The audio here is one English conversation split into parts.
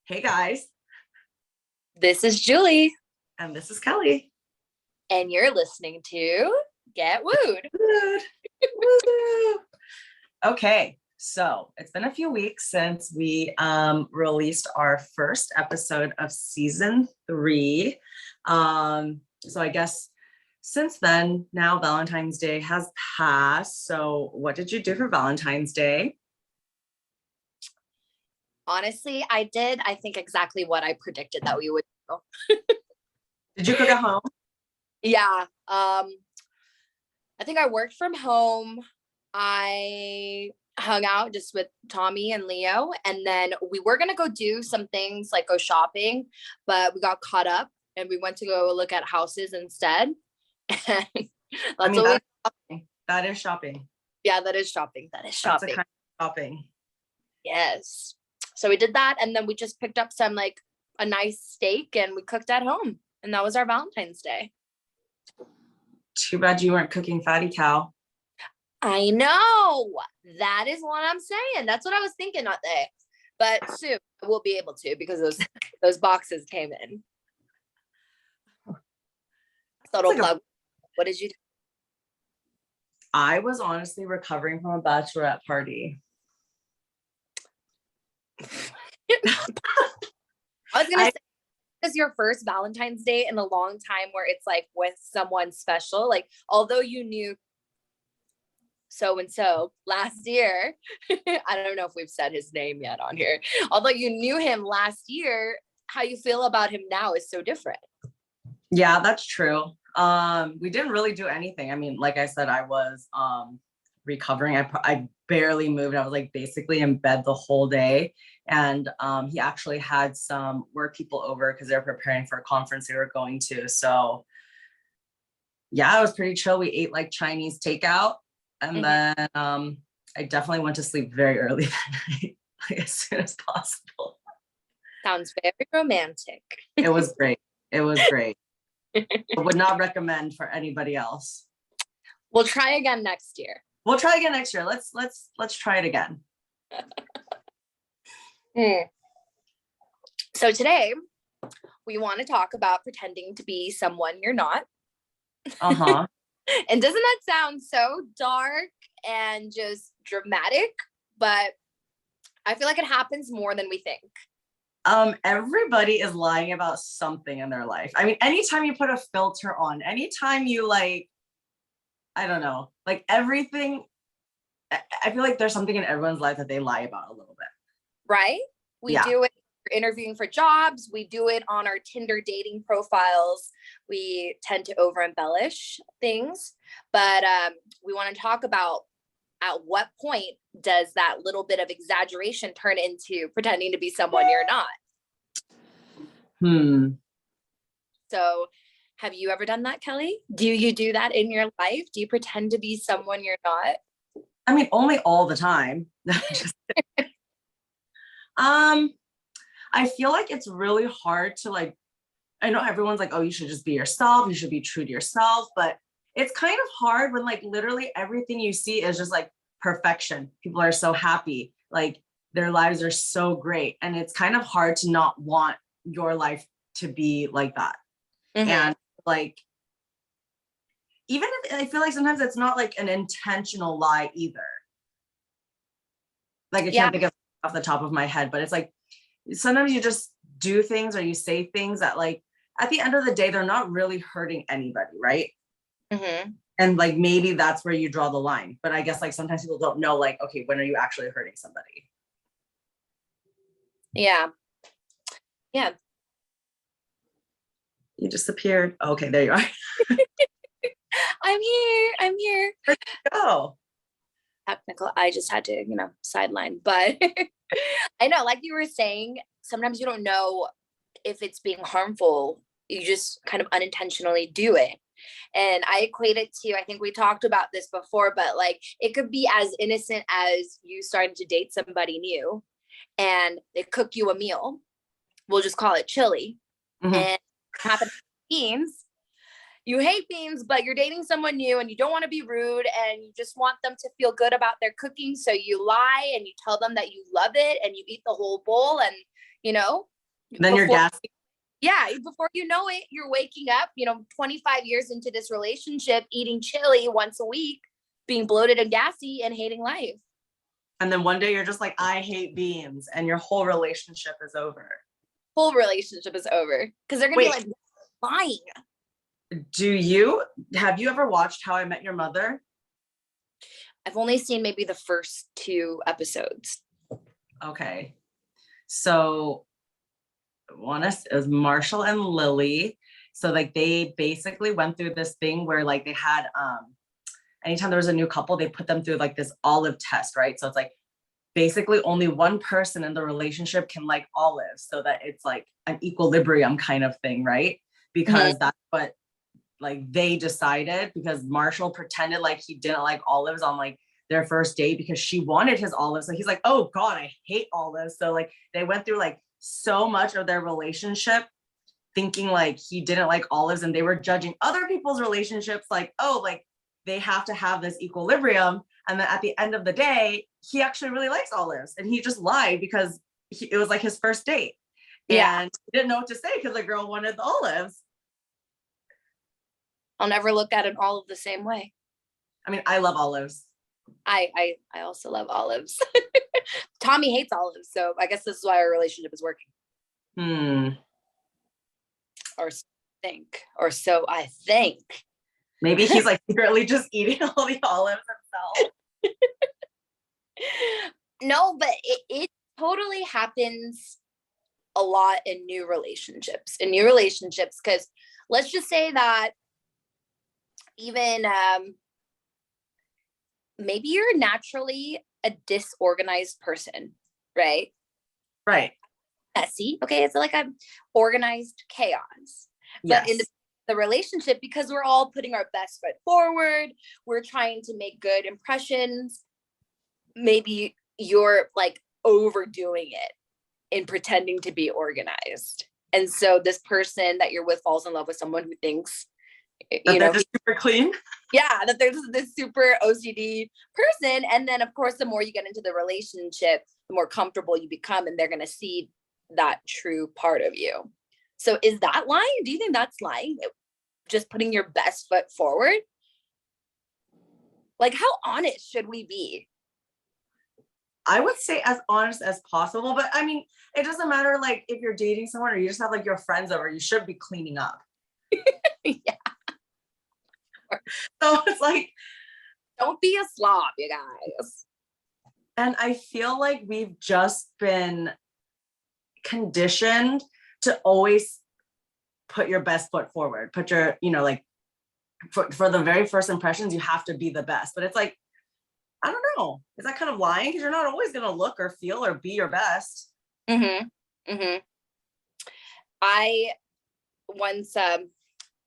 Hey guys, This is Julie, and this is Kelly. and you're listening to Get Wooed. Woo! Woo! Okay, so it's been a few weeks since we released our first episode of season 3. So I guess since then, now Valentine's Day has passed. So what did you do for Valentine's Day? Honestly, I think exactly what I predicted that we would do. Did you cook at home? Yeah. I think I worked from home. I hung out just with Tommy and Leo, and then we were gonna go do some things like go shopping, but we got caught up and we went to go look at houses instead. And I that's mean, what that is shopping. yeah, that is shopping. That is That's shopping. a kind of shopping. Yes. So we did that, and then we just picked up some like a nice steak and we cooked at home, and that was our Valentine's Day. Too bad you weren't cooking fatty cow. I know. That is what I'm saying. That's what I was thinking that day. But soon we'll be able to because those boxes came in. Subtle plug. What did you do? I was honestly recovering from a bachelorette party. I was gonna say, this is your first Valentine's Day in a long time where it's like with someone special. Like, although you knew so and so last year, I don't know if we've said his name yet on here. Although you knew him last year, how you feel about him now is so different. Yeah, that's true. We didn't really do anything. I mean, like I said, I was recovering. I barely moved. I was like basically in bed the whole day. And he actually had some work people over because they were preparing for a conference they were going to. So yeah, it was pretty chill. We ate like Chinese takeout. And then I definitely went to sleep very early that night, like as soon as possible. Sounds very romantic. It was great. It was great. I would not recommend for anybody else. We'll try again next year. We'll try again next year. Let's try it again. So today we want to talk about pretending to be someone you're not. Uh-huh. And doesn't that sound so dark and just dramatic? But I feel like it happens more than we think. Everybody is lying about something in their life. I mean, anytime you put a filter on, anytime you like, I don't know, like everything, I feel like there's something in everyone's life that they lie about a little bit. Right? We do it for interviewing for jobs. We do it on our Tinder dating profiles. We tend to over embellish things, but we want to talk about at what point does that little bit of exaggeration turn into pretending to be someone you're not? So have you ever done that, Kelly? Do you do that in your life? Do you pretend to be someone you're not? I mean, only all the time. I feel like it's really hard to like, I know everyone's like, oh, you should just be yourself. You should be true to yourself. But it's kind of hard when like literally everything you see is just like perfection. People are so happy. Like their lives are so great. And it's kind of hard to not want your life to be like that. And like, even if I feel like sometimes it's not like an intentional lie either. Like I can't think of off the top of my head, but it's like, sometimes you just do things or you say things that like, at the end of the day, they're not really hurting anybody, right? And like, maybe that's where you draw the line. But I guess like sometimes people don't know like, okay, when are you actually hurting somebody? Yeah. You disappeared. Oh, okay, there you are. I'm here. Where'd you go? Technical. I just had to, sideline. But I know, like you were saying, sometimes you don't know if it's being harmful. You just kind of unintentionally do it. And I equate it to, I think we talked about this before, but like it could be as innocent as you starting to date somebody new and they cook you a meal. We'll just call it chili. And happen beans. You hate beans, but you're dating someone new and you don't want to be rude and you just want them to feel good about their cooking. So you lie and you tell them that you love it and you eat the whole bowl and, Then you're gassy. Yeah, before you know it, you're waking up, 25 years into this relationship, eating chili once a week, being bloated and gassy and hating life. And then one day you're just like, I hate beans, and your whole relationship is over. Whole relationship is over because they're gonna be like lying. Have you ever watched How I Met Your Mother? I've only seen maybe the first 2 episodes. Okay. So one is Marshall and Lily. So like they basically went through this thing where like they had anytime there was a new couple, they put them through like this olive test, right? So it's like basically only one person in the relationship can like olives, so that it's like an equilibrium kind of thing, right? Because that's what like they decided, because Marshall pretended like he didn't like olives on like their first date because she wanted his olives. So he's like, oh God, I hate olives. So like they went through like so much of their relationship thinking like he didn't like olives, and they were judging other people's relationships like, oh, like they have to have this equilibrium. And then at the end of the day, he actually really likes olives, and he just lied because it was like his first date. Yeah. And he didn't know what to say because the girl wanted the olives. I'll never look at an olive the same way. I mean, I love olives. I also love olives. Tommy hates olives, so I guess this is why our relationship is working. Or so I think. Maybe he's like secretly just eating all the olives himself. No, but it totally happens a lot in new relationships. Because let's just say that even maybe you're naturally a disorganized person, right? Right. Messy. Okay, it's like a organized chaos. But in the relationship, because we're all putting our best foot forward, we're trying to make good impressions. Maybe you're like overdoing it in pretending to be organized. And so this person that you're with falls in love with someone who thinks, they're just super clean. Yeah, that there's this super OCD person. And then, of course, the more you get into the relationship, the more comfortable you become, and they're going to see that true part of you. So is that lying? Do you think that's lying? Just putting your best foot forward? Like, how honest should we be? I would say as honest as possible, but I mean, it doesn't matter like if you're dating someone or you just have like your friends over, you should be cleaning up. Yeah. So it's like, don't be a slob, you guys. And I feel like we've just been conditioned to always put your best foot forward, put your, like for the very first impressions, you have to be the best. But it's like, I don't know. Is that kind of lying? Because you're not always going to look or feel or be your best. I once,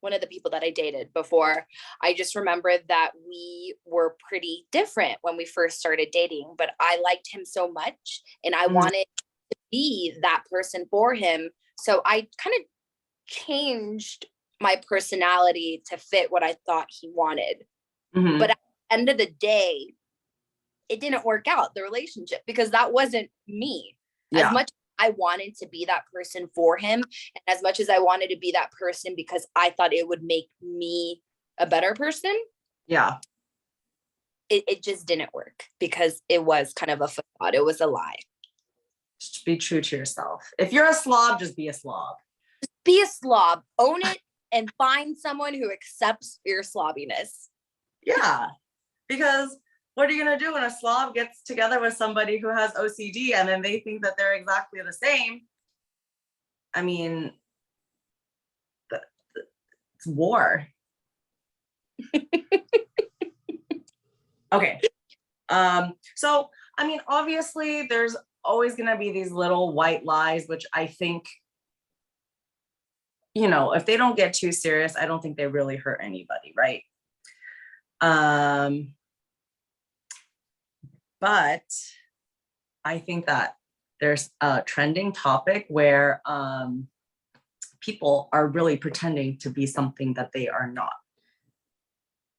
one of the people that I dated before, I just remembered that we were pretty different when we first started dating, but I liked him so much and I wanted to be that person for him. So I kind of changed my personality to fit what I thought he wanted. But at the end of the day, it didn't work out, the relationship, because that wasn't me. As much as I wanted to be that person for him, and as much as I wanted to be that person because I thought it would make me a better person. Yeah. It just didn't work because it was kind of a facade. It was a lie. Just be true to yourself. If you're a slob, just be a slob. Just be a slob. Own it and find someone who accepts your slobbiness. Yeah. Because what are you going to do when a slob gets together with somebody who has OCD and then they think that they're exactly the same? I mean, it's war. Okay. So, I mean, obviously there's always going to be these little white lies, which I think, if they don't get too serious, I don't think they really hurt anybody, right? But I think that there's a trending topic where people are really pretending to be something that they are not.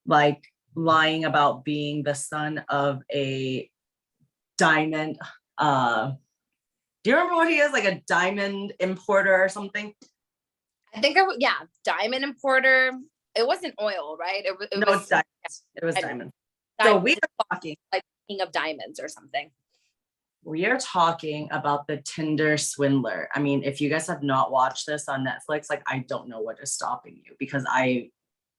Like lying about being the son of a diamond Do you remember what he is? Like a diamond importer or something? I think yeah, diamond importer. It wasn't oil, right? It No, was it's diamonds. It was diamonds. So we are talking like king of diamonds or something. We are talking about the Tinder Swindler. I mean, if you guys have not watched this on Netflix, like I don't know what is stopping you because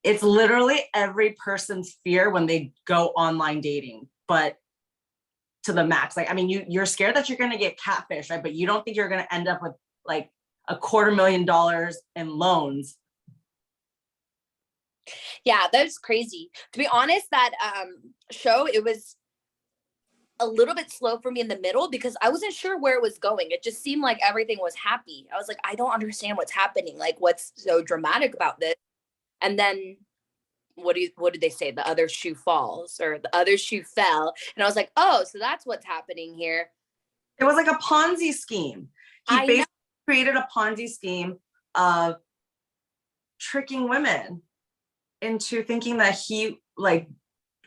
it's literally every person's fear when they go online dating, but to the max. Like, I mean, you're scared that you're gonna get catfish, right? But you don't think you're gonna end up with like $250,000 in loans. Yeah, that's crazy. To be honest, that show, it was a little bit slow for me in the middle because I wasn't sure where it was going. It just seemed like everything was happy. I was like, I don't understand what's happening. Like, what's so dramatic about this? And then what did they say? The other shoe falls, or the other shoe fell. And I was like, oh, so that's what's happening here. It was like a Ponzi scheme. He basically created a Ponzi scheme of tricking women into thinking that he like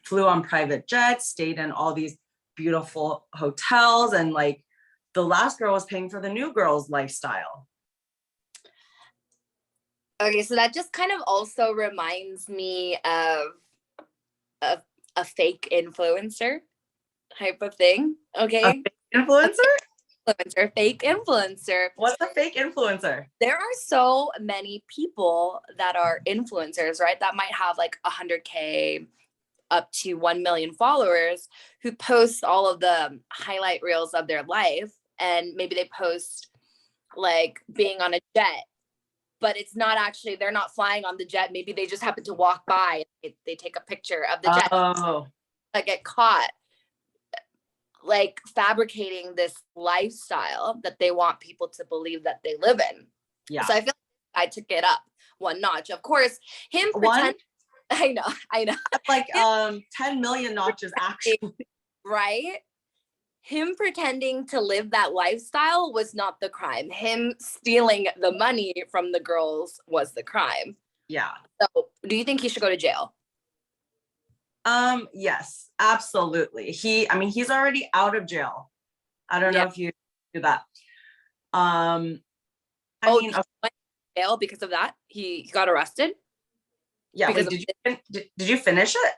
flew on private jets, stayed in all these beautiful hotels, and like the last girl was paying for the new girl's lifestyle. Okay, so that just kind of also reminds me of a fake influencer type of thing. Okay. A fake influencer? Fake influencer. What's a fake influencer? There are so many people that are influencers, right? That might have like 100K up to 1 million followers who post all of the highlight reels of their life. And maybe they post like being on a jet, but it's not actually, they're not flying on the jet. Maybe they just happen to walk by. They take a picture of the jet. Oh. That get caught like fabricating this lifestyle that they want people to believe that they live in. Yeah. So I feel like I took it up one notch. Of course, him pretend. I know. That's like 10 million notches actually. Right? Him pretending to live that lifestyle was not the crime. Him stealing the money from the girls was the crime. Yeah. So do you think he should go to jail? Yes, absolutely. He's already out of jail. I don't know if you do that. I mean, he went to jail because of that. He got arrested. Yeah. Wait, did you finish it?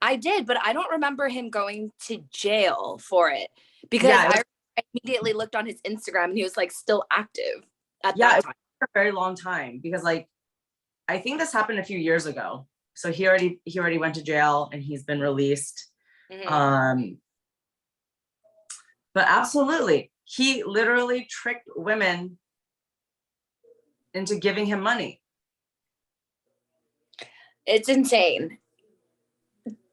I did, but I don't remember him going to jail for it because I immediately looked on his Instagram and he was like still active at that time. For a very long time because like I think this happened a few years ago. So he already went to jail and he's been released. Mm-hmm. But absolutely, he literally tricked women into giving him money. It's insane.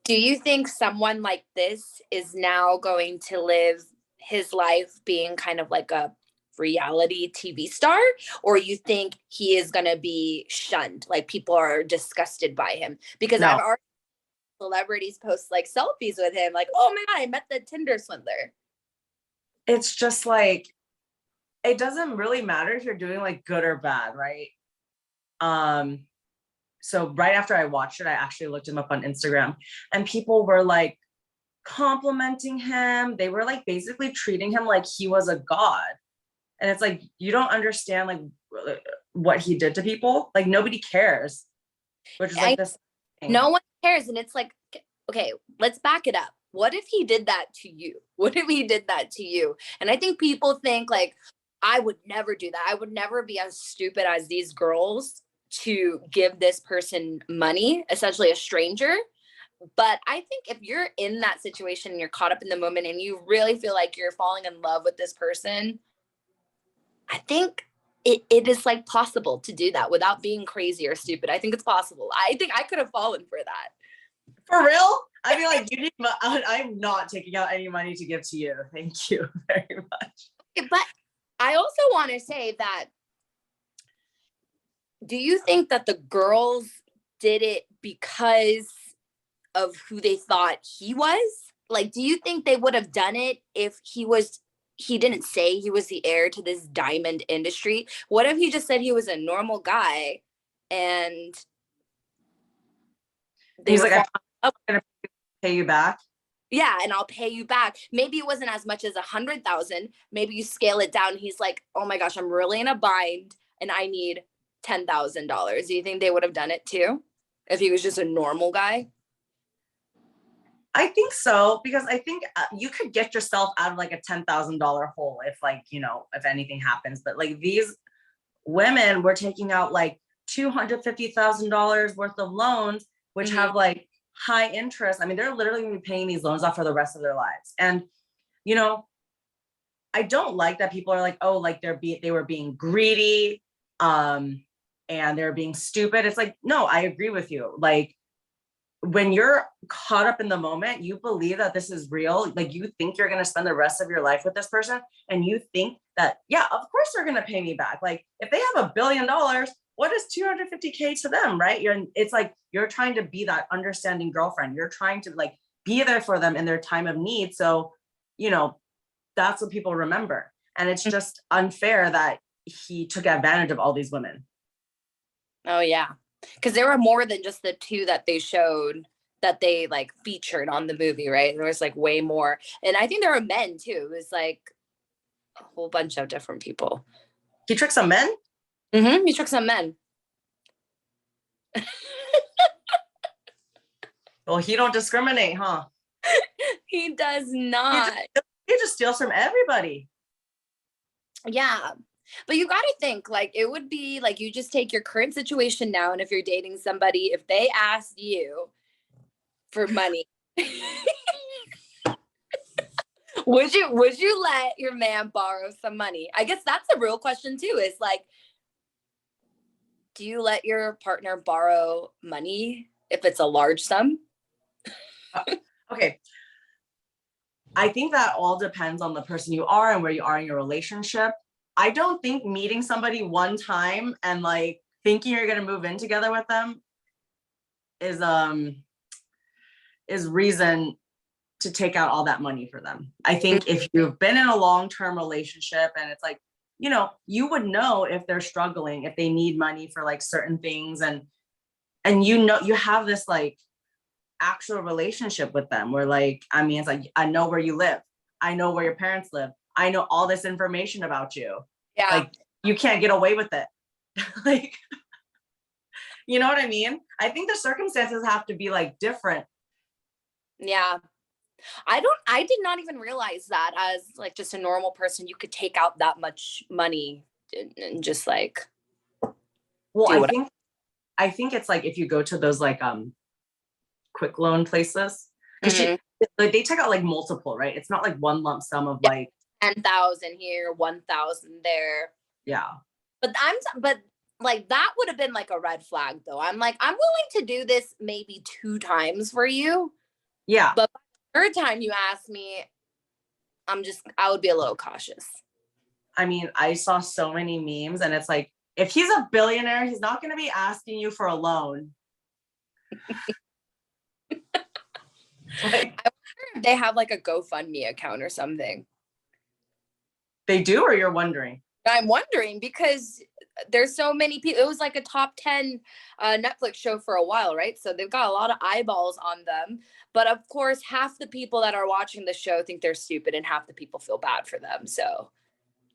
Do you think someone like this is now going to live his life being kind of like a reality TV star, or you think he is going to be shunned? Like people are disgusted by him because I've already celebrities post like selfies with him, like, oh my God, I met the Tinder swindler. It's just like, it doesn't really matter if you're doing like good or bad, right? So right after I watched it, I actually looked him up on Instagram and people were like complimenting him. They were like basically treating him like he was a god. And it's like, you don't understand like what he did to people. Like nobody cares, which is like this thing. No one cares. And it's like, okay, let's back it up. What if he did that to you? What if he did that to you? And I think people think like, I would never do that. I would never be as stupid as these girls to give this person money, essentially a stranger. But I think if you're in that situation and you're caught up in the moment and you really feel like you're falling in love with this person, I think it is like possible to do that without being crazy or stupid. I think it's possible. I think I could have fallen for that. For real? I mean, like, I'm not taking out any money to give to you. Thank you very much. But I also want to say that, do you think that the girls did it because of who they thought he was? Like, do you think they would have done it if he didn't say he was the heir to this diamond industry? What if he just said he was a normal guy and he's like, I'm going to pay you back? Yeah, and I'll pay you back. Maybe it wasn't as much as 100,000. Maybe you scale it down. He's like, oh my gosh, I'm really in a bind and I need $10,000. Do you think they would have done it too if he was just a normal guy? I think so, because I think you could get yourself out of like a $10,000 hole if like, you know, if anything happens. But like these women were taking out like $250,000 worth of loans, which have like high interest. I mean, they're literally gonna be paying these loans off for the rest of their lives. And, you know, I don't like that people are like, oh, like they were being greedy, and they're being stupid. It's like, no, I agree with you. Like, when you're caught up in the moment, you believe that this is real. Like you think you're going to spend the rest of your life with this person. And you think that, yeah, of course they're going to pay me back. Like if they have $1 billion, what is 250K to them? Right. It's like, you're trying to be that understanding girlfriend. You're trying to like be there for them in their time of need. So, you know, that's what people remember. And it's just unfair that he took advantage of all these women. Oh yeah. Because there were more than just the two that they showed that they like featured on the movie, right? There was like way more. And I think there were men too. It was like a whole bunch of different people. He tricked some men? He tricked some men. Well, he don't discriminate, huh? He does not. He just steals from everybody. Yeah. But you got to think like it would be like you just take your current situation now. And if you're dating somebody, if they asked you for money, would you let your man borrow some money? I guess that's a real question too, is like, do you let your partner borrow money if it's a large sum? Okay. I think that all depends on the person you are and where you are in your relationship. I don't think meeting somebody one time and like thinking you're going to move in together with them is reason to take out all that money for them. I think if you've been in a long-term relationship and it's like, you know, you would know if they're struggling, if they need money for like certain things, and you know, you have this like actual relationship with them where like, I mean, it's like, I know where you live. I know where your parents live. I know all this information about you. Yeah. Like you can't get away with it. Like, you know what I mean? I think the circumstances have to be like different. Yeah. I did not even realize that as like just a normal person, you could take out that much money and just like. Well, I think it's like if you go to those like quick loan places, because like they take out like multiple, right? It's not like one lump sum of like 10,000 here, 1,000 there. Yeah. But like that would have been like a red flag though. I'm like, I'm willing to do this maybe 2 times for you. Yeah. But the third time you ask me, I would be a little cautious. I mean, I saw so many memes and it's like, if he's a billionaire, he's not going to be asking you for a loan. Like, I wonder if they have like a GoFundMe account or something. They do, or you're wondering? I'm wondering because there's so many people. It was like a top 10 Netflix show for a while, right? So they've got a lot of eyeballs on them. But of course, half the people that are watching the show think they're stupid and half the people feel bad for them. So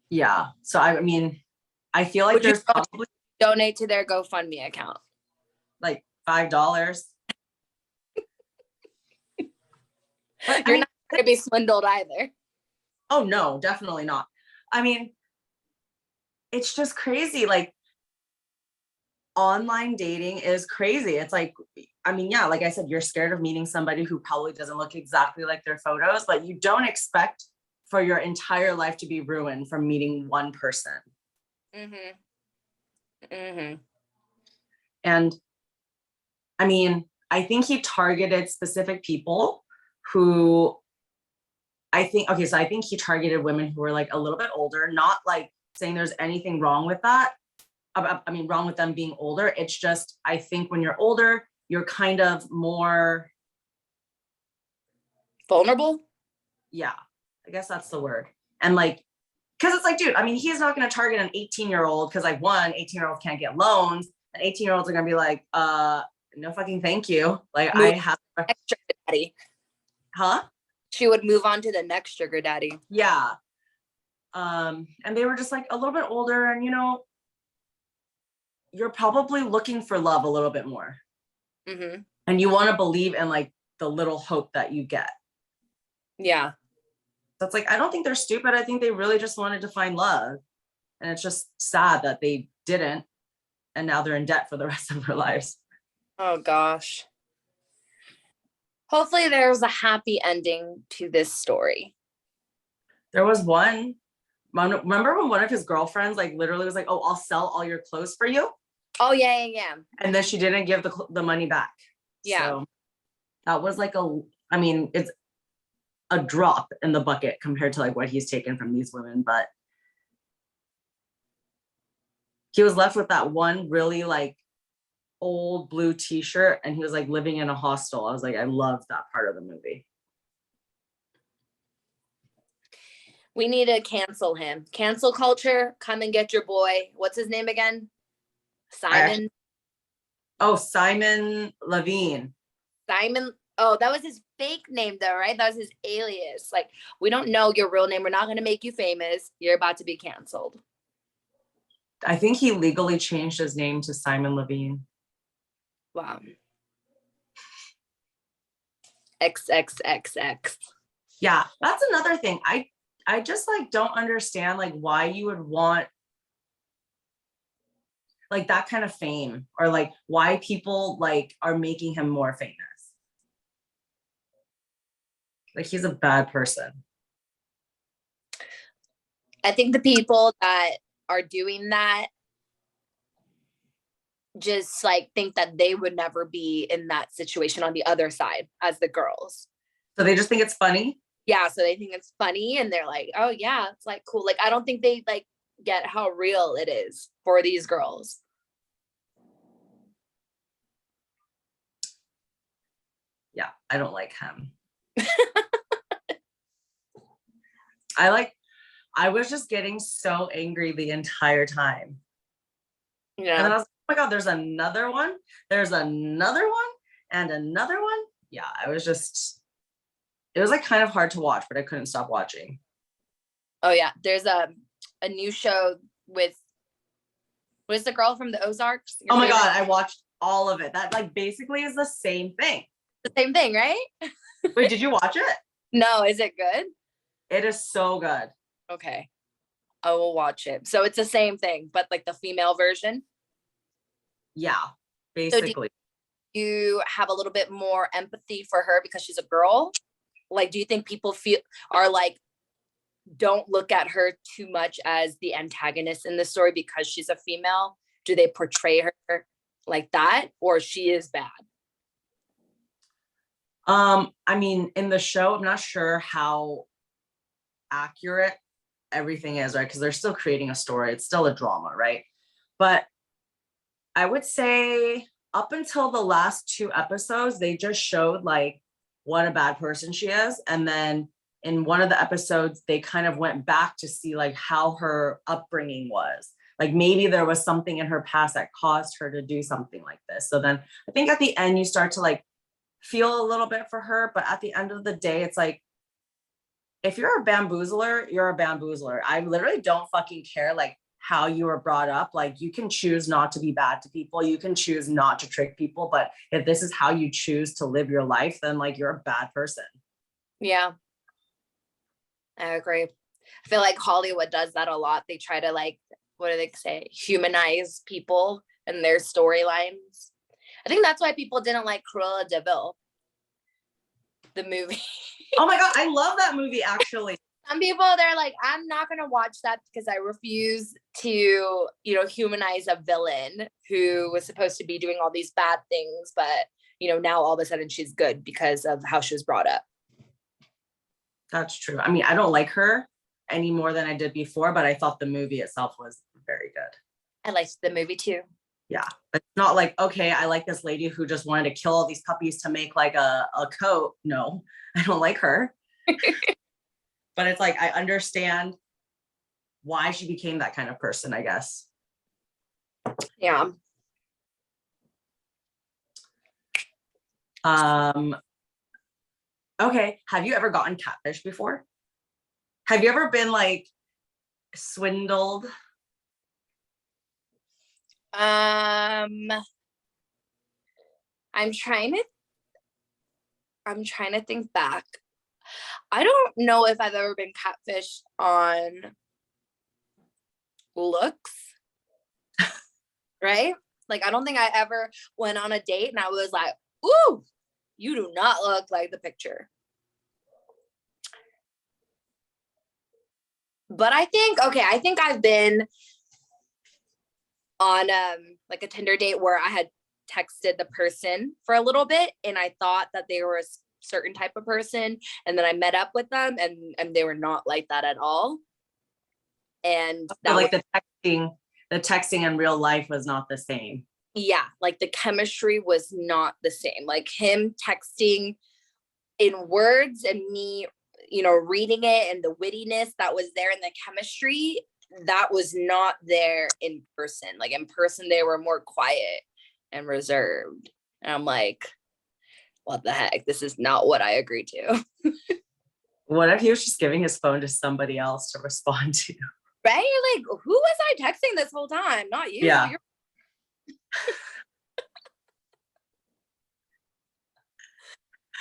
yeah. So I mean, I feel like there's probably donate to their GoFundMe account. Like $5. But you're not going to be swindled either. Oh no, definitely not. I mean, it's just crazy. Like online dating is crazy. It's like, I mean, yeah, like I said, you're scared of meeting somebody who probably doesn't look exactly like their photos, but you don't expect for your entire life to be ruined from meeting one person. And I mean, I think he targeted specific people who I think he targeted women who were like a little bit older, not like saying there's anything wrong with that. I mean, wrong with them being older. It's just, I think when you're older, you're kind of more vulnerable. Yeah, I guess that's the word. And like, because it's like, dude, I mean, he's not going to target an 18-year-old because like 18-year-olds can't get loans. And 18-year-olds are going to be like, no fucking thank you. Like I have extra daddy. Huh? She would move on to the next sugar daddy. Yeah. And they were just like a little bit older, and you're probably looking for love a little bit more. Mm-hmm. And you want to believe in like the little hope that you get. Yeah. So it's like, I don't think they're stupid. I think they really just wanted to find love. And it's just sad that they didn't. And now they're in debt for the rest of their lives. Oh gosh. Hopefully there's a happy ending to this story. There was one, remember when one of his girlfriends like literally was like, oh, I'll sell all your clothes for you. Oh yeah. And then she didn't give the money back. Yeah. So that was like it's a drop in the bucket compared to like what he's taken from these women. But he was left with that one really like old blue t-shirt, and he was like living in a hostel. I was like, I loved that part of the movie. We need to cancel him. Cancel culture. Come and get your boy. What's his name again? Simon. Simon Leviev. Simon. Oh, that was his fake name though, right? That was his alias. Like, we don't know your real name. We're not going to make you famous. You're about to be canceled. I think he legally changed his name to Simon Leviev. Wow. XXXX. Yeah, that's another thing. I just like don't understand like why you would want like that kind of fame, or like why people like are making him more famous. Like, he's a bad person. I think the people that are doing that just like think that they would never be in that situation on the other side as the girls. So they just think it's funny. Yeah, so they think it's funny and they're like, oh yeah, it's like cool. Like, I don't think they like get how real it is for these girls. Yeah, I don't like him. I was just getting so angry the entire time. Yeah. And then I was like, oh my God, there's another one. There's another one and another one. Yeah, it was like kind of hard to watch, but I couldn't stop watching. Oh yeah. There's a new show with, what is the girl from the Ozarks? Oh my God, I watched all of it. That like basically is the same thing. The same thing, right? Wait, did you watch it? No, is it good? It is so good. Okay. I will watch it. So it's the same thing, but like the female version. Yeah, basically. So do you have a little bit more empathy for her because she's a girl? Like, do you think people are like, don't look at her too much as the antagonist in the story because she's a female? Do they portray her like that, or she is bad? I mean, in the show, I'm not sure how accurate everything is, right? Because they're still creating a story. It's still a drama, right? But I would say up until the last 2 episodes, they just showed like what a bad person she is. And then in one of the episodes, they kind of went back to see like how her upbringing was. Like maybe there was something in her past that caused her to do something like this. So then I think at the end, you start to like feel a little bit for her. But at the end of the day, it's like, if you're a bamboozler, you're a bamboozler. I literally don't fucking care like how you were brought up. Like, you can choose not to be bad to people. You can choose not to trick people. But if this is how you choose to live your life, then like you're a bad person. Yeah, I agree. I feel like Hollywood does that a lot. They try to like, what do they say? Humanize people and their storylines. I think that's why people didn't like Cruella de Vil, the movie. Oh my God, I love that movie, actually. Some people, they're like, I'm not going to watch that because I refuse to, humanize a villain who was supposed to be doing all these bad things. But, now all of a sudden she's good because of how she was brought up. That's true. I mean, I don't like her any more than I did before, but I thought the movie itself was very good. I liked the movie too. Yeah, but it's not like, okay, I like this lady who just wanted to kill all these puppies to make like a coat. No, I don't like her. But it's like, I understand why she became that kind of person, I guess. Yeah. Okay. Have you ever gotten catfish before? Have you ever been like swindled? Um, I'm trying to think back. I don't know if I've ever been catfished on looks, right? Like I don't think I ever went on a date and I was like, "Ooh, you do not look like the picture." But I think I've been on like a Tinder date where I had texted the person for a little bit and I thought that they were a certain type of person, and then I met up with them and they were not like that at all. And So that was, like the texting in real life was not the same. yeah, like the chemistry was not the same. Like him texting in words and me, reading it, and the wittiness that was there in the chemistry, that was not there in person. Like in person, they were more quiet and reserved. And I'm like, what the heck? This is not what I agreed to. What if he was just giving his phone to somebody else to respond to? Right? Like, who was I texting this whole time? Not you. Yeah.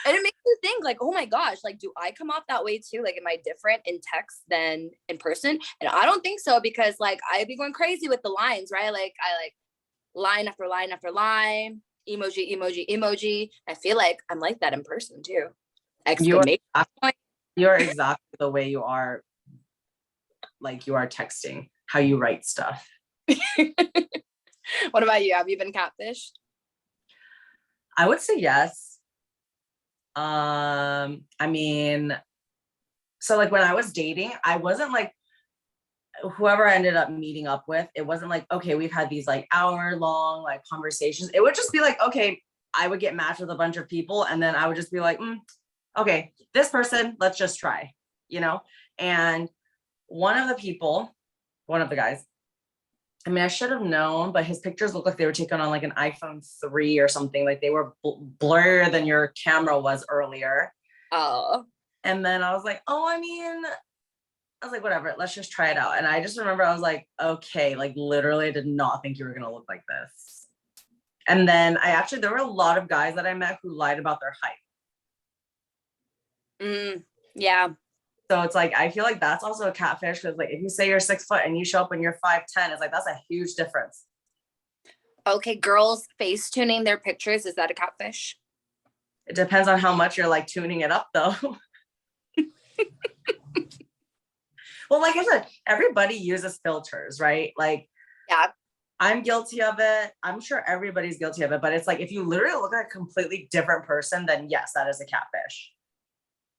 And it makes you think like, oh my gosh, like, do I come off that way too? Like, am I different in text than in person? And I don't think so, because like I'd be going crazy with the lines, right? Like I like line after line after line, emoji, emoji, emoji. I feel like I'm like that in person too. Exclamation point. You're exactly the way you are, like you are texting, how you write stuff. What about you? Have you been catfished? I would say yes. I mean, so like when I was dating, I wasn't like whoever I ended up meeting up with, it wasn't like, okay, we've had these like hour-long like conversations. It would just be like, okay, I would get matched with a bunch of people and then I would just be like, okay, this person, let's just try, And one of the guys, I mean, I should have known, but his pictures looked like they were taken on like an iPhone 3 or something. Like they were blurrier than your camera was earlier. Oh. And then I was like, I was like, whatever, let's just try it out. And I just remember I was like, okay, like literally I did not think you were going to look like this. And then there were a lot of guys that I met who lied about their height. Yeah. So it's like, I feel like that's also a catfish, because like if you say you're 6 foot and you show up and you're 5'10", it's like, that's a huge difference. Okay, girls face tuning their pictures, is that a catfish? It depends on how much you're like tuning it up though. Well, like I said, everybody uses filters, right? Like, yeah, I'm guilty of it. I'm sure everybody's guilty of it, but it's like, if you literally look like a completely different person, then yes, that is a catfish.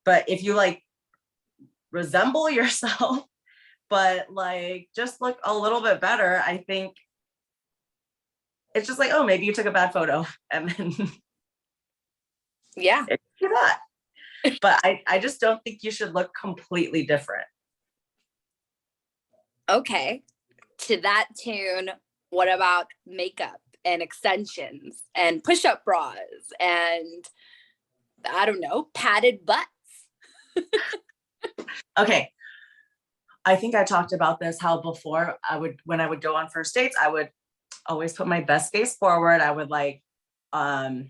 But if you like resemble yourself, but like just look a little bit better, I think it's just like, oh, maybe you took a bad photo and then yeah, do that. But I just don't think you should look completely different. Okay, to that tune, what about makeup and extensions and push-up bras and I don't know, padded butts? Okay, I think I talked about this, how before when I would go on first dates, I would always put my best face forward. I would like, I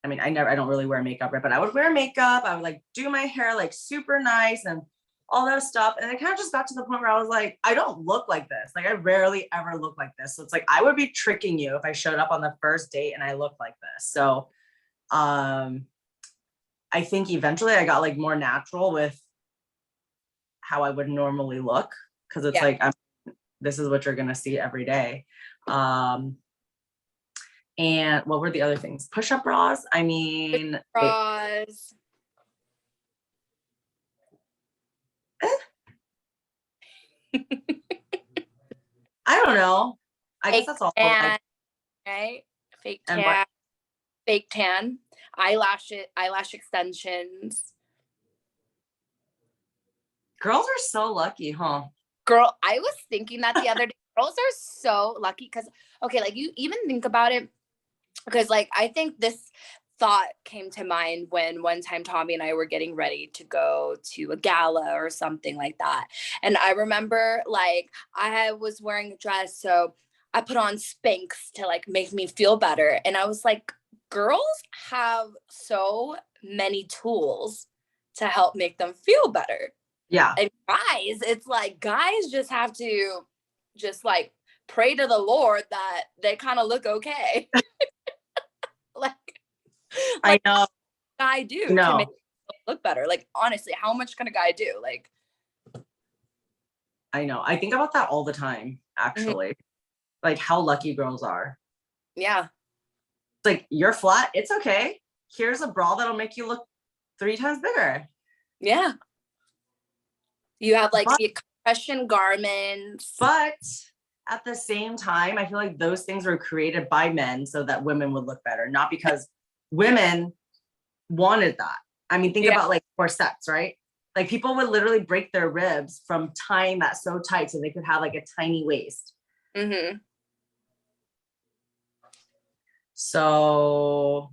don't really wear makeup, right? But I would wear makeup. I would like do my hair like super nice and all that stuff. And it kind of just got to the point where I was like, I don't look like this. Like I rarely ever look like this. So it's like, I would be tricking you if I showed up on the first date and I looked like this. So I think eventually I got like more natural with how I would normally look. Cause it's like, this is what you're going to see every day. And what were the other things? Push-up bras. I mean, bras. I don't know. I guess that's all. Tan, right? Fake tan, fake tan, eyelash extensions. Girls are so lucky, huh? Girl, I was thinking that the other day. Girls are so lucky because, okay, like you even think about it, because like I think this thought came to mind when one time Tommy and I were getting ready to go to a gala or something like that. And I remember like I was wearing a dress, so I put on Spanx to like make me feel better. And I was like, girls have so many tools to help make them feel better. Yeah. And guys, it's like guys just have to just like pray to the Lord that they kind of look okay. like I know. guy do to No, make it look better? Like honestly, how much can a guy do? Like I know. I think about that all the time, actually. Like how lucky girls are. yeah. It's like you're flat, it's okay. Here's a bra that'll make you look 3 times bigger. Yeah. You have like But- the compression garments. But at the same time, I feel like those things were created by men so that women would look better, not because women wanted that. I mean, think about like corsets, right? Like people would literally break their ribs from tying that so tight so they could have like a tiny waist. So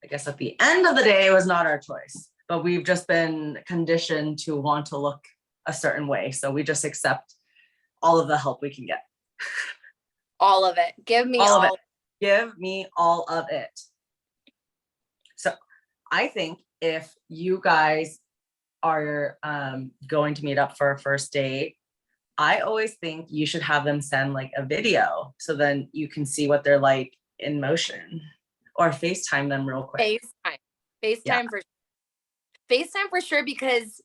I guess at the end of the day, it was not our choice, but we've just been conditioned to want to look a certain way. So we just accept all of the help we can get. All of it. Give me all of it. Give me all of it. So I think if you guys are going to meet up for a first date, I always think you should have them send like a video so then you can see what they're like in motion, or FaceTime them real quick. FaceTime for sure, because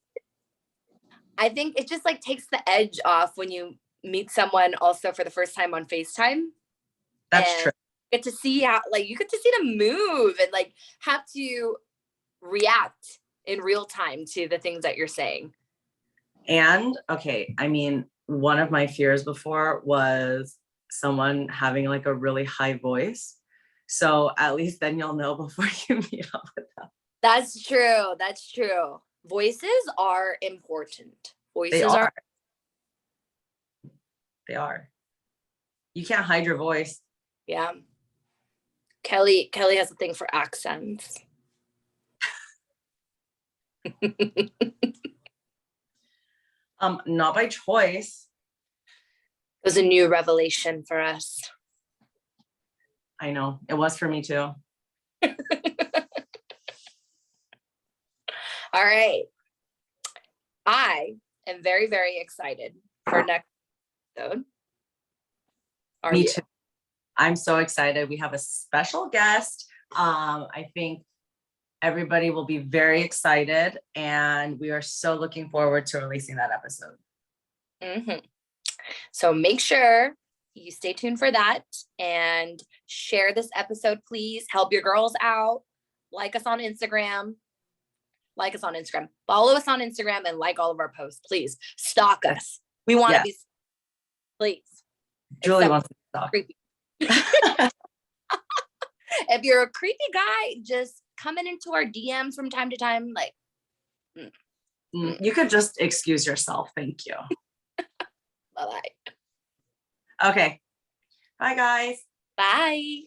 I think it just like takes the edge off when you meet someone also for the first time on FaceTime. That's true. Get to see how like you get to see them move and like have to react in real time to the things that you're saying. And okay, I mean, one of my fears before was someone having like a really high voice. So at least then you'll know before you meet up with them. That's true. That's true. Voices are important. Voices are. They are. You can't hide your voice. Yeah. Kelly has a thing for accents. Not by choice. It was a new revelation for us. I know. It was for me too. All right. I am very, very excited for next episode. Me too. I'm so excited. We have a special guest. I think everybody will be very excited, and we are so looking forward to releasing that episode. So make sure you stay tuned for that and share this episode, please. Help your girls out. Like us on Instagram. Follow us on Instagram and like all of our posts. Please stalk us. We want to be, please. Julie wants to talk. Creepy. If you're a creepy guy, just coming into our DMs from time to time, like you could just excuse yourself. Thank you. Bye-bye. Okay. Bye, guys. Bye.